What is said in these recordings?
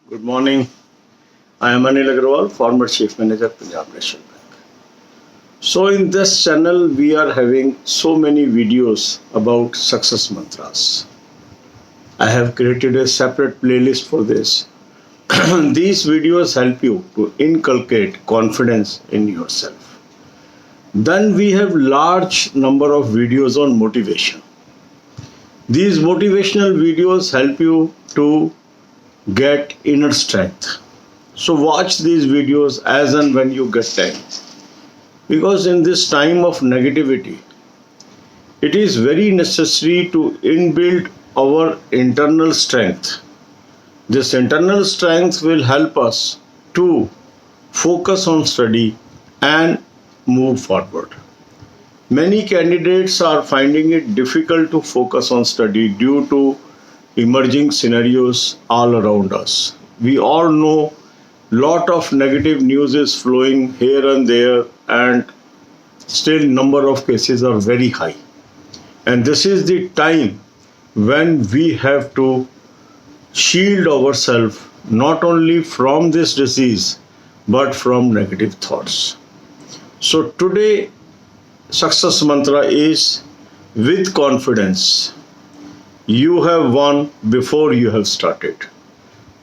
Good morning. I am Anil Agarwal, former Chief Manager, Punjab National Bank. So, in this channel, we are having so many videos about success mantras. I have created a separate playlist for this. These videos help you to inculcate confidence in yourself. Then we have large number of videos on motivation. These motivational videos help you to get inner strength. So watch these videos as and when you get time. Because in this time of negativity, it is very necessary to inbuild our internal strength. This internal strength will help us to focus on study and move forward. Many candidates are finding it difficult to focus on study due to emerging scenarios all around us. We all know lot of negative news is flowing here and there, and still number of cases are very high. And this is the time when we have to shield ourselves not only from this disease but from negative thoughts. So today success mantra is with confidence. You have won before you have started.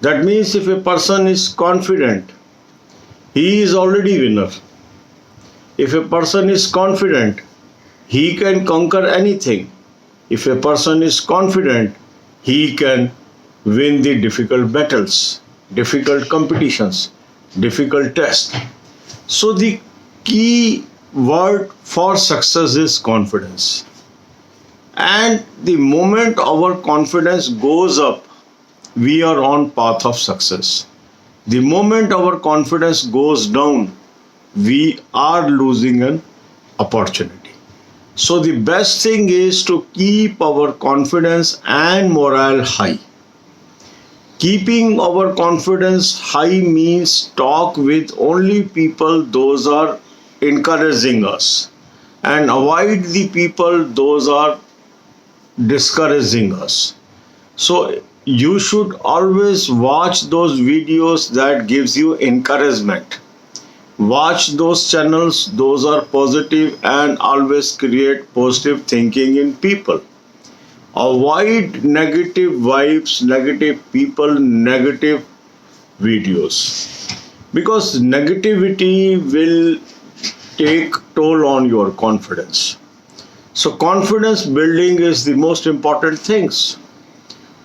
That means if a person is confident, he is already winner. If a person is confident, he can conquer anything. If a person is confident, he can win the difficult battles, difficult competitions, difficult tests. So the key word for success is confidence. And the moment our confidence goes up, we are on path of success. The moment our confidence goes down, we are losing an opportunity. So the best thing is to keep our confidence and morale high. Keeping our confidence high means talk with only people those are encouraging us, and avoid the people those are discouraging us. So you should always watch those videos that gives you encouragement. Watch those channels, those are positive, and always create positive thinking in people. Avoid negative vibes, negative people, negative videos, because negativity will take toll on your confidence. So confidence building is the most important things.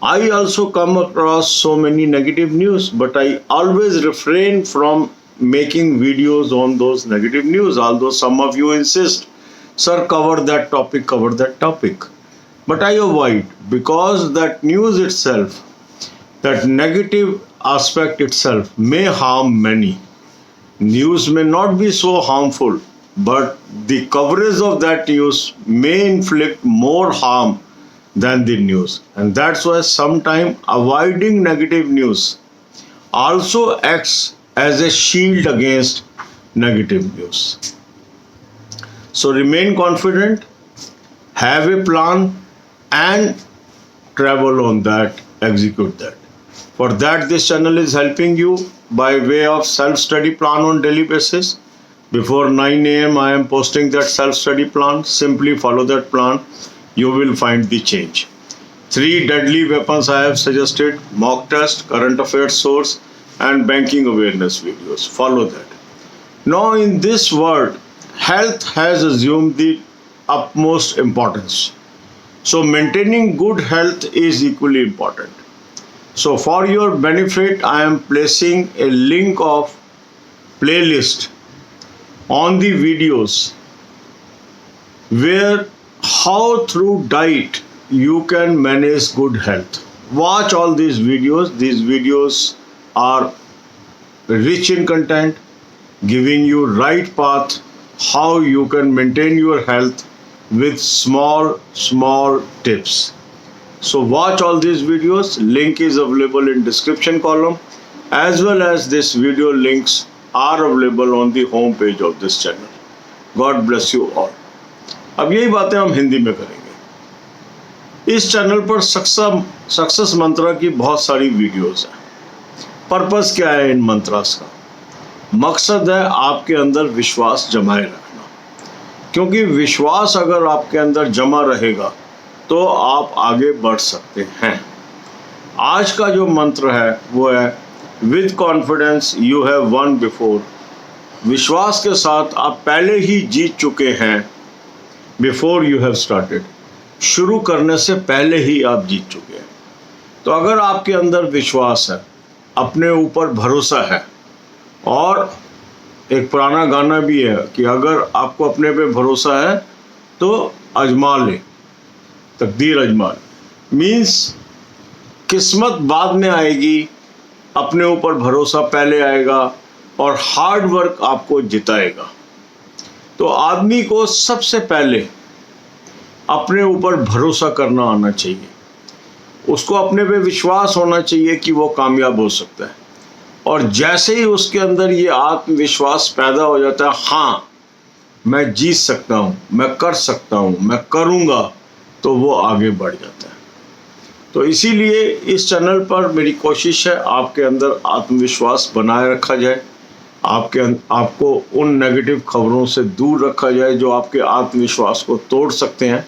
I also come across so many negative news, but I always refrain from making videos on those negative news, although some of you insist, sir, cover that topic, cover that topic. But I avoid, because that news itself, that negative aspect itself may harm many. News may not be so harmful, but the coverage of that news may inflict more harm than the news. And that's why sometimes avoiding negative news also acts as a shield against negative news. So remain confident, have a plan, and travel on that, execute that. For that, this channel is helping you by way of self-study plan on daily basis. Before 9 a.m. I am posting that self-study plan. Simply follow that plan. You will find the change. 3 deadly weapons I have suggested: mock test, current affairs source, and banking awareness videos. Follow that. Now in this world, health has assumed the utmost importance. So maintaining good health is equally important. So for your benefit, I am placing a link of playlist on the videos where how through diet you can manage good health. Watch all these videos. These videos are rich in content, giving you right path how you can maintain your health with small tips. So watch all these videos. Link is available in description column, as well as this video links are available on the home page of this channel. God bless you all. अब यही बातें हम हिंदी में करेंगे। इस channel पर success मंत्रा की बहुत सारी वीडियोस हैं। पर्पस क्या है इन मंत्रास का? मकसद है आपके अंदर विश्वास जमाए रखना, क्योंकि विश्वास अगर आपके अंदर जमा रहेगा तो आप आगे बढ़ सकते हैं। आज का जो मंत्र है वो है with confidence you have one before. विश्वास के साथ आप पहले ही जीत चुके हैं। बिफोर यू हैव स्टार्टेड, शुरू करने से पहले ही आप जीत चुके हैं। तो अगर आपके अंदर विश्वास है, अपने ऊपर भरोसा है, और एक पुराना गाना भी है कि अगर आपको अपने पे भरोसा है तो आजमा ले, तकदीर आजमा ले। मीन्स किस्मत बाद में आएगी, अपने ऊपर भरोसा पहले आएगा और हार्ड वर्क आपको जिताएगा। तो आदमी को सबसे पहले अपने ऊपर भरोसा करना आना चाहिए, उसको अपने पे विश्वास होना चाहिए कि वो कामयाब हो सकता है। और जैसे ही उसके अंदर ये आत्मविश्वास पैदा हो जाता है, हाँ मैं जीत सकता हूँ, मैं कर सकता हूँ, मैं करूँगा, तो वो आगे बढ़ जाता है। तो इसीलिए इस चैनल पर मेरी कोशिश है आपके अंदर आत्मविश्वास बनाए रखा जाए, आपको उन नेगेटिव खबरों से दूर रखा जाए जो आपके आत्मविश्वास को तोड़ सकते हैं।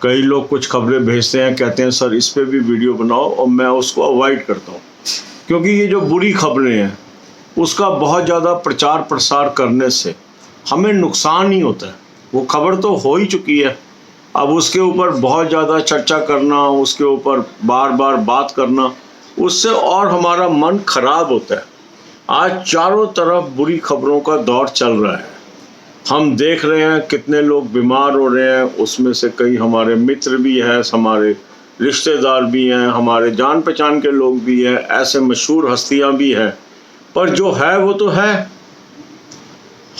कई लोग कुछ खबरें भेजते हैं, कहते हैं सर इस पे भी वीडियो बनाओ, और मैं उसको अवॉइड करता हूँ, क्योंकि ये जो बुरी खबरें हैं उसका बहुत ज़्यादा प्रचार प्रसार करने से हमें नुकसान ही होता है। वो खबर तो हो ही चुकी है, अब उसके ऊपर बहुत ज़्यादा चर्चा करना, उसके ऊपर बार बार बात करना, उससे और हमारा मन खराब होता है। आज चारों तरफ बुरी खबरों का दौर चल रहा है। हम देख रहे हैं कितने लोग बीमार हो रहे हैं, उसमें से कई हमारे मित्र भी हैं, हमारे रिश्तेदार भी हैं, हमारे जान पहचान के लोग भी हैं, ऐसे मशहूर हस्तियां भी हैं। पर जो है वो तो है।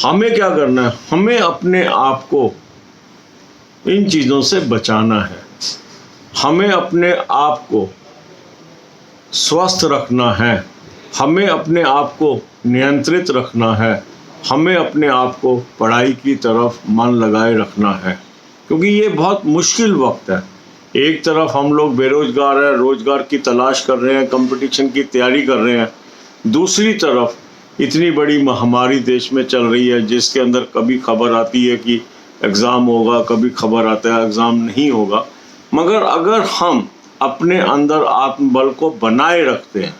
हमें क्या करना है? हमें अपने आप को इन चीज़ों से बचाना है। हमें अपने आप को स्वस्थ रखना है, हमें अपने आप को नियंत्रित रखना है, हमें अपने आप को पढ़ाई की तरफ मन लगाए रखना है, क्योंकि ये बहुत मुश्किल वक्त है। एक तरफ हम लोग बेरोजगार हैं, रोजगार की तलाश कर रहे हैं, कंपटीशन की तैयारी कर रहे हैं, दूसरी तरफ इतनी बड़ी महामारी देश में चल रही है जिसके अंदर कभी खबर आती है कि एग्ज़ाम होगा, कभी खबर आता है एग्ज़ाम नहीं होगा। मगर अगर हम अपने अंदर आत्मबल को बनाए रखते हैं,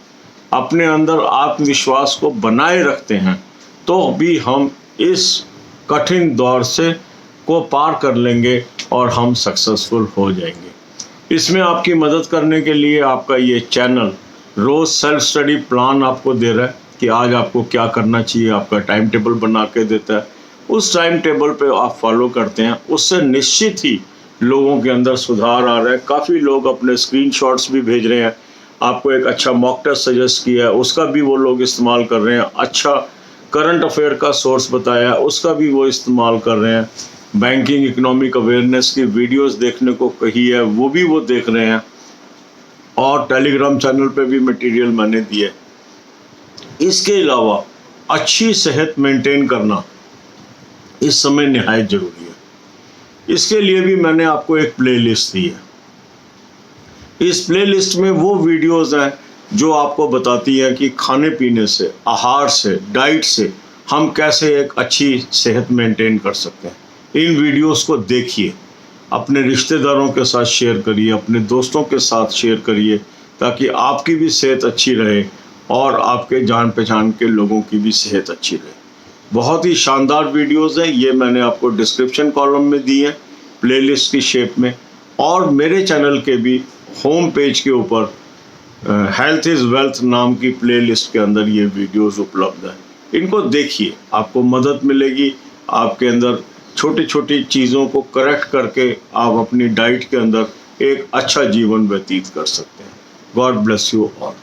अपने अंदर आत्मविश्वास को बनाए रखते हैं, तो भी हम इस कठिन दौर से को पार कर लेंगे और हम सक्सेसफुल हो जाएंगे। इसमें आपकी मदद करने के लिए आपका ये चैनल रोज़ सेल्फ स्टडी प्लान आपको दे रहा है कि आज आपको क्या करना चाहिए, आपका टाइम टेबल बना के देता है। उस टाइम टेबल पे आप फॉलो करते हैं, उससे निश्चित ही लोगों के अंदर सुधार आ रहा है। काफ़ी लोग अपने स्क्रीनशॉट्स भी भेज रहे हैं। आपको एक अच्छा मॉक टेस्ट सजेस्ट किया है, उसका भी वो लोग इस्तेमाल कर रहे हैं। अच्छा करंट अफेयर का सोर्स बताया, उसका भी वो इस्तेमाल कर रहे हैं। बैंकिंग इकोनॉमिक अवेयरनेस की वीडियोस देखने को कही है, वो भी वो देख रहे हैं। और टेलीग्राम चैनल पे भी मटेरियल मैंने दिए। इसके अलावा अच्छी सेहत मेंटेन करना इस समय निहायत ज़रूरी है। इसके लिए भी मैंने आपको एक प्लेलिस्ट दी है। इस प्लेलिस्ट में वो वीडियोस हैं जो आपको बताती हैं कि खाने पीने से, आहार से, डाइट से हम कैसे एक अच्छी सेहत मेंटेन कर सकते हैं। इन वीडियोस को देखिए, अपने रिश्तेदारों के साथ शेयर करिए, अपने दोस्तों के साथ शेयर करिए, ताकि आपकी भी सेहत अच्छी रहे और आपके जान पहचान के लोगों की भी सेहत अच्छी रहे। बहुत ही शानदार वीडियोस हैं, ये मैंने आपको डिस्क्रिप्शन कॉलम में दी है प्लेलिस्ट की शेप में। और मेरे चैनल के भी होम पेज के ऊपर हेल्थ इज़ वेल्थ नाम की प्लेलिस्ट के अंदर ये वीडियोस उपलब्ध हैं। इनको देखिए, आपको मदद मिलेगी। आपके अंदर छोटी छोटी चीज़ों को करेक्ट करके आप अपनी डाइट के अंदर एक अच्छा जीवन व्यतीत कर सकते हैं। God bless you all.